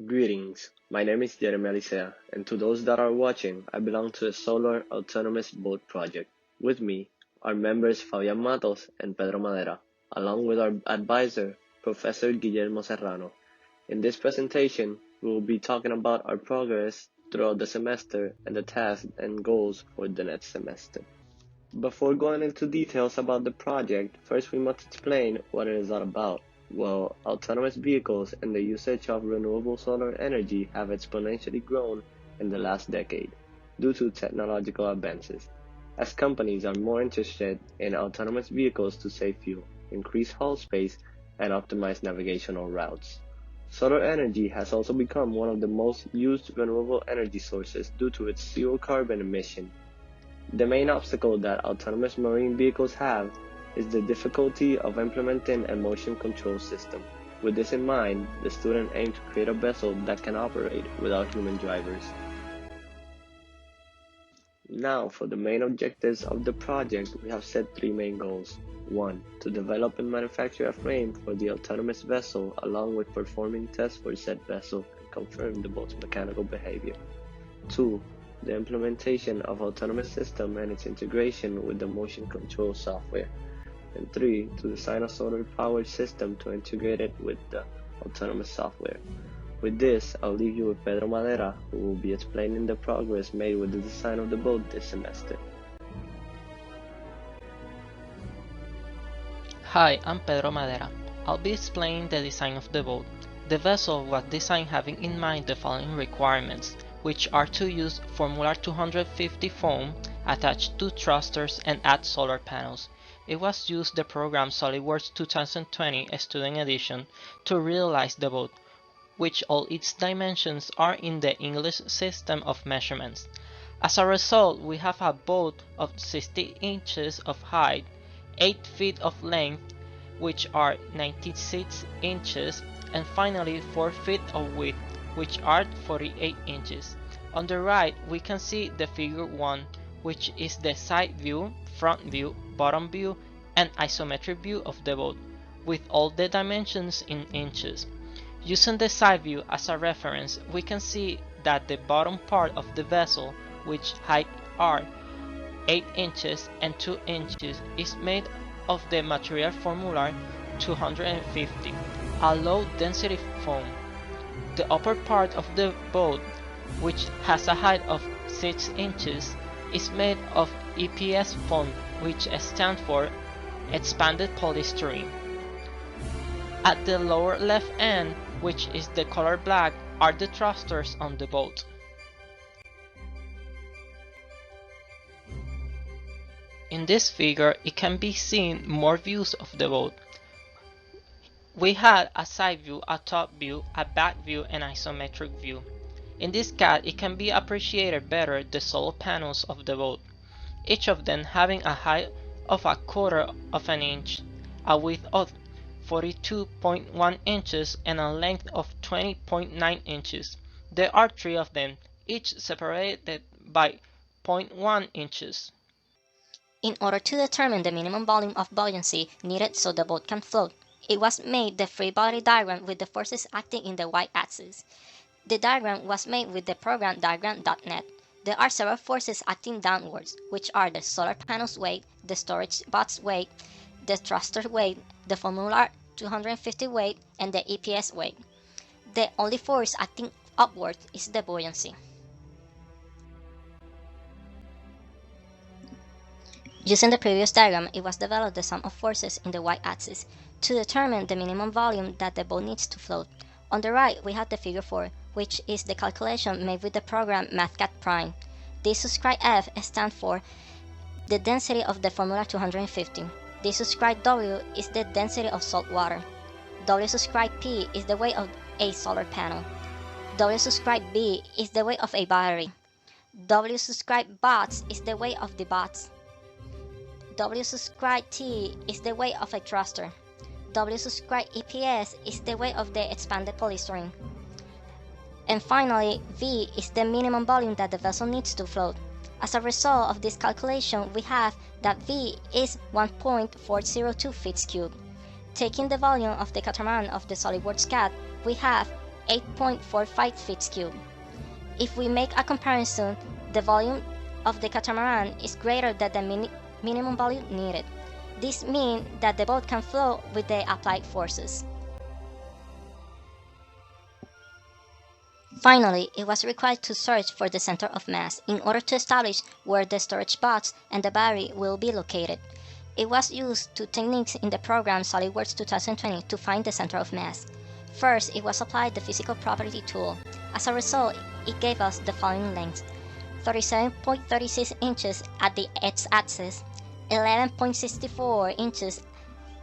Greetings, my name is Jeremy Alicea, and to those that are watching, I belong to the Solar Autonomous Boat Project. With me are members Fabian Matos and Pedro Madera, along with our advisor, Professor Guillermo Serrano. In this presentation, we will be talking about our progress throughout the semester and the tasks and goals for the next semester. Before going into details about the project, first we must explain what it is all about. Well, autonomous vehicles and the usage of renewable solar energy have exponentially grown in the last decade due to technological advances, as companies are more interested in autonomous vehicles to save fuel, increase hull space, and optimize navigational routes. Solar energy has also become one of the most used renewable energy sources due to its zero carbon emission. The main obstacle that autonomous marine vehicles have is the difficulty of implementing a motion control system. With this in mind, the student aimed to create a vessel that can operate without human drivers. Now, for the main objectives of the project, we have set three main goals. 1. To develop and manufacture a frame for the autonomous vessel along with performing tests for said vessel and confirm the boat's mechanical behavior. 2. The implementation of autonomous system and its integration with the motion control software. And 3. To design a solar-powered system to integrate it with the autonomous software. With this, I'll leave you with Pedro Madera, who will be explaining the progress made with the design of the boat this semester. Hi, I'm Pedro Madera. I'll be explaining the design of the boat. The vessel was designed having in mind the following requirements, which are to use Formula 250 foam, attach two thrusters, and add solar panels. It was used the program SolidWorks 2020 Student Edition to realize the boat, which all its dimensions are in the English system of measurements. As a result, we have a boat of 60 inches of height, 8 feet of length, which are 96 inches, and finally 4 feet of width, which are 48 inches. On the right, we can see the figure 1, which is the side view, front view, bottom view, and isometric view of the boat, with all the dimensions in inches. Using the side view as a reference, we can see that the bottom part of the vessel, which height are 8 inches and 2 inches, is made of the material Formula 250, a low-density foam. The upper part of the boat, which has a height of 6 inches, is made of EPS foam, which stands for Expanded Polystyrene. At the lower left end, which is the color black, are the thrusters on the boat. In this figure, it can be seen more views of the boat. We had a side view, a top view, a back view, and isometric view. In this CAD, it can be appreciated better the solar panels of the boat, each of them having a height of 1/4 of an inch, a width of 42.1 inches, and a length of 20.9 inches. There are 3 of them, each separated by 0.1 inches. In order to determine the minimum volume of buoyancy needed so the boat can float, it was made the free body diagram with the forces acting in the y-axis. The diagram was made with the program diagram.net. There are several forces acting downwards, which are the solar panel's weight, the storage box weight, the thruster weight, the Formula 250 weight, and the EPS weight. The only force acting upward is the buoyancy. Using the previous diagram, it was developed the sum of forces in the y-axis to determine the minimum volume that the boat needs to float. On the right, we have the figure 4, which is the calculation made with the program MathCAD Prime. The subscribe F stands for the density of the Formula 250. The subscribe W is the density of salt water. W subscribe P is the weight of a solar panel. W subscribe B is the weight of a battery. W subscribe box is the weight of the box. W subscribe T is the weight of a thruster. W subscribe EPS is the weight of the expanded polystyrene. And finally, V is the minimum volume that the vessel needs to float. As a result of this calculation, we have that V is 1.402 feet cubed. Taking the volume of the catamaran of the SolidWorks CAD, we have 8.45 feet cubed. If we make a comparison, the volume of the catamaran is greater than the minimum volume needed. This means that the boat can float with the applied forces. Finally, it was required to search for the center of mass in order to establish where the storage box and the battery will be located. It was used two techniques in the program SolidWorks 2020 to find the center of mass. First, it was applied the physical property tool. As a result, it gave us the following lengths: 37.36 inches at the x-axis, 11.64 inches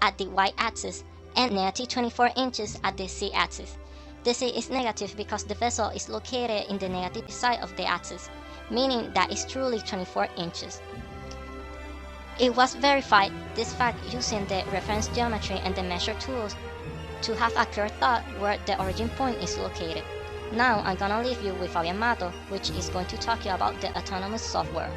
at the y-axis, and negative 24 inches at the z-axis. The z is negative because the vessel is located in the negative side of the axis, meaning that it's truly 24 inches. It was verified this fact using the reference geometry and the measure tools to have a clear thought where the origin point is located. Now I'm gonna leave you with Fabian Mato, which is going to talk you about the autonomous software.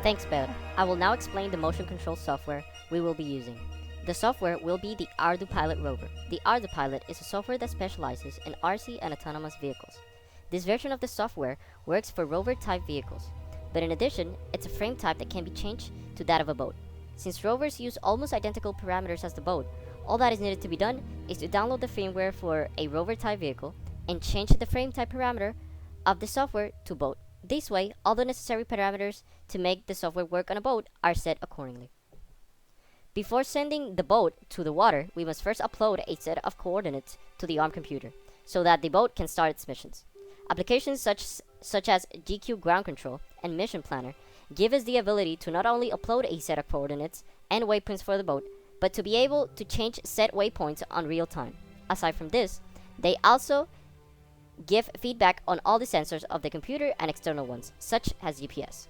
Thanks, Pedro. I will now explain the motion control software we will be using. The software will be the ArduPilot rover. The ArduPilot is a software that specializes in RC and autonomous vehicles. This version of the software works for rover-type vehicles, but in addition, it's a frame type that can be changed to that of a boat. Since rovers use almost identical parameters as the boat, all that is needed to be done is to download the firmware for a rover-type vehicle and change the frame type parameter of the software to boat. This way, all the necessary parameters to make the software work on a boat are set accordingly. Before sending the boat to the water, we must first upload a set of coordinates to the ARM computer so that the boat can start its missions. Applications such as GQ Ground Control and Mission Planner give us the ability to not only upload a set of coordinates and waypoints for the boat, but to be able to change set waypoints on real time. Aside from this, they also give feedback on all the sensors of the computer and external ones, such as GPS.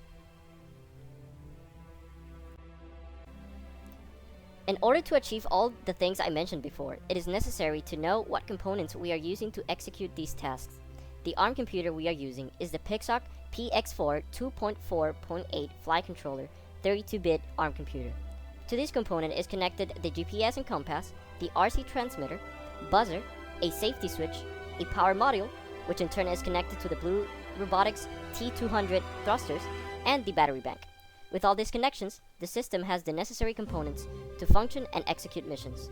In order to achieve all the things I mentioned before, it is necessary to know what components we are using to execute these tasks. The ARM computer we are using is the Pixoc PX4 2.4.8 flight controller 32-bit ARM computer. To this component is connected the GPS and compass, the RC transmitter, buzzer, a safety switch, a power module, which in turn is connected to the Blue Robotics T200 thrusters, and the battery bank. With all these connections, the system has the necessary components to function and execute missions.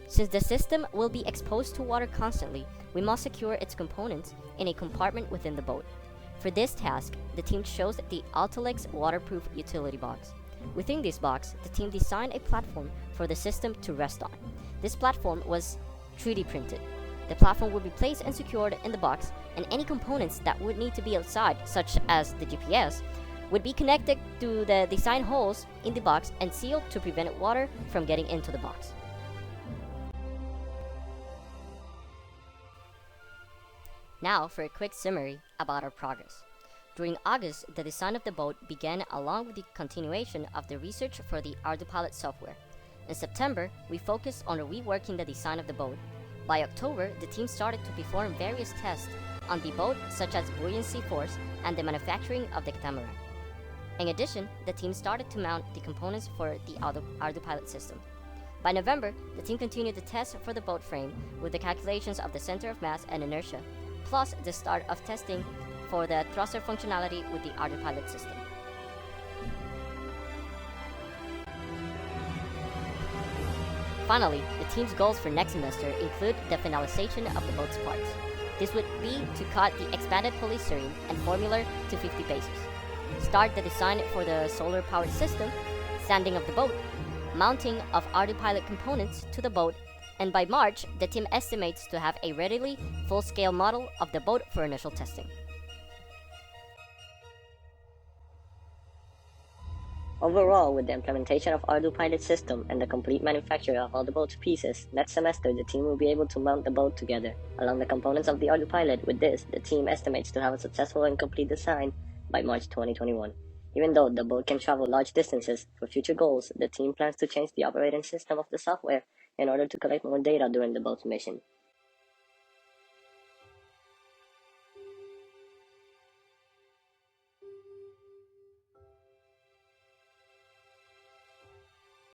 Since the system will be exposed to water constantly, we must secure its components in a compartment within the boat. For this task, the team chose the Altolex waterproof utility box. Within this box, the team designed a platform for the system to rest on. This platform was 3D printed. The platform would be placed and secured in the box, and any components that would need to be outside, such as the GPS, would be connected to the design holes in the box and sealed to prevent water from getting into the box. Now for a quick summary about our progress. During August, the design of the boat began along with the continuation of the research for the ArduPilot software. In September, we focused on reworking the design of the boat. By October, the team started to perform various tests on the boat, such as buoyancy force and the manufacturing of the catamaran. In addition, the team started to mount the components for the ArduPilot system. By November, the team continued the tests for the boat frame with the calculations of the center of mass and inertia, plus the start of testing for the thruster functionality with the ArduPilot system. Finally, the team's goals for next semester include the finalization of the boat's parts. This would be to cut the expanded polystyrene and formula to 50 bases, start the design for the solar-powered system, sanding of the boat, mounting of ArduPilot components to the boat, and by March, the team estimates to have a readily full-scale model of the boat for initial testing. Overall, with the implementation of ArduPilot system and the complete manufacture of all the boat's pieces, next semester the team will be able to mount the boat together along the components of the ArduPilot. With this, the team estimates to have a successful and complete design by March 2021. Even though the boat can travel large distances, for future goals, the team plans to change the operating system of the software in order to collect more data during the boat's mission.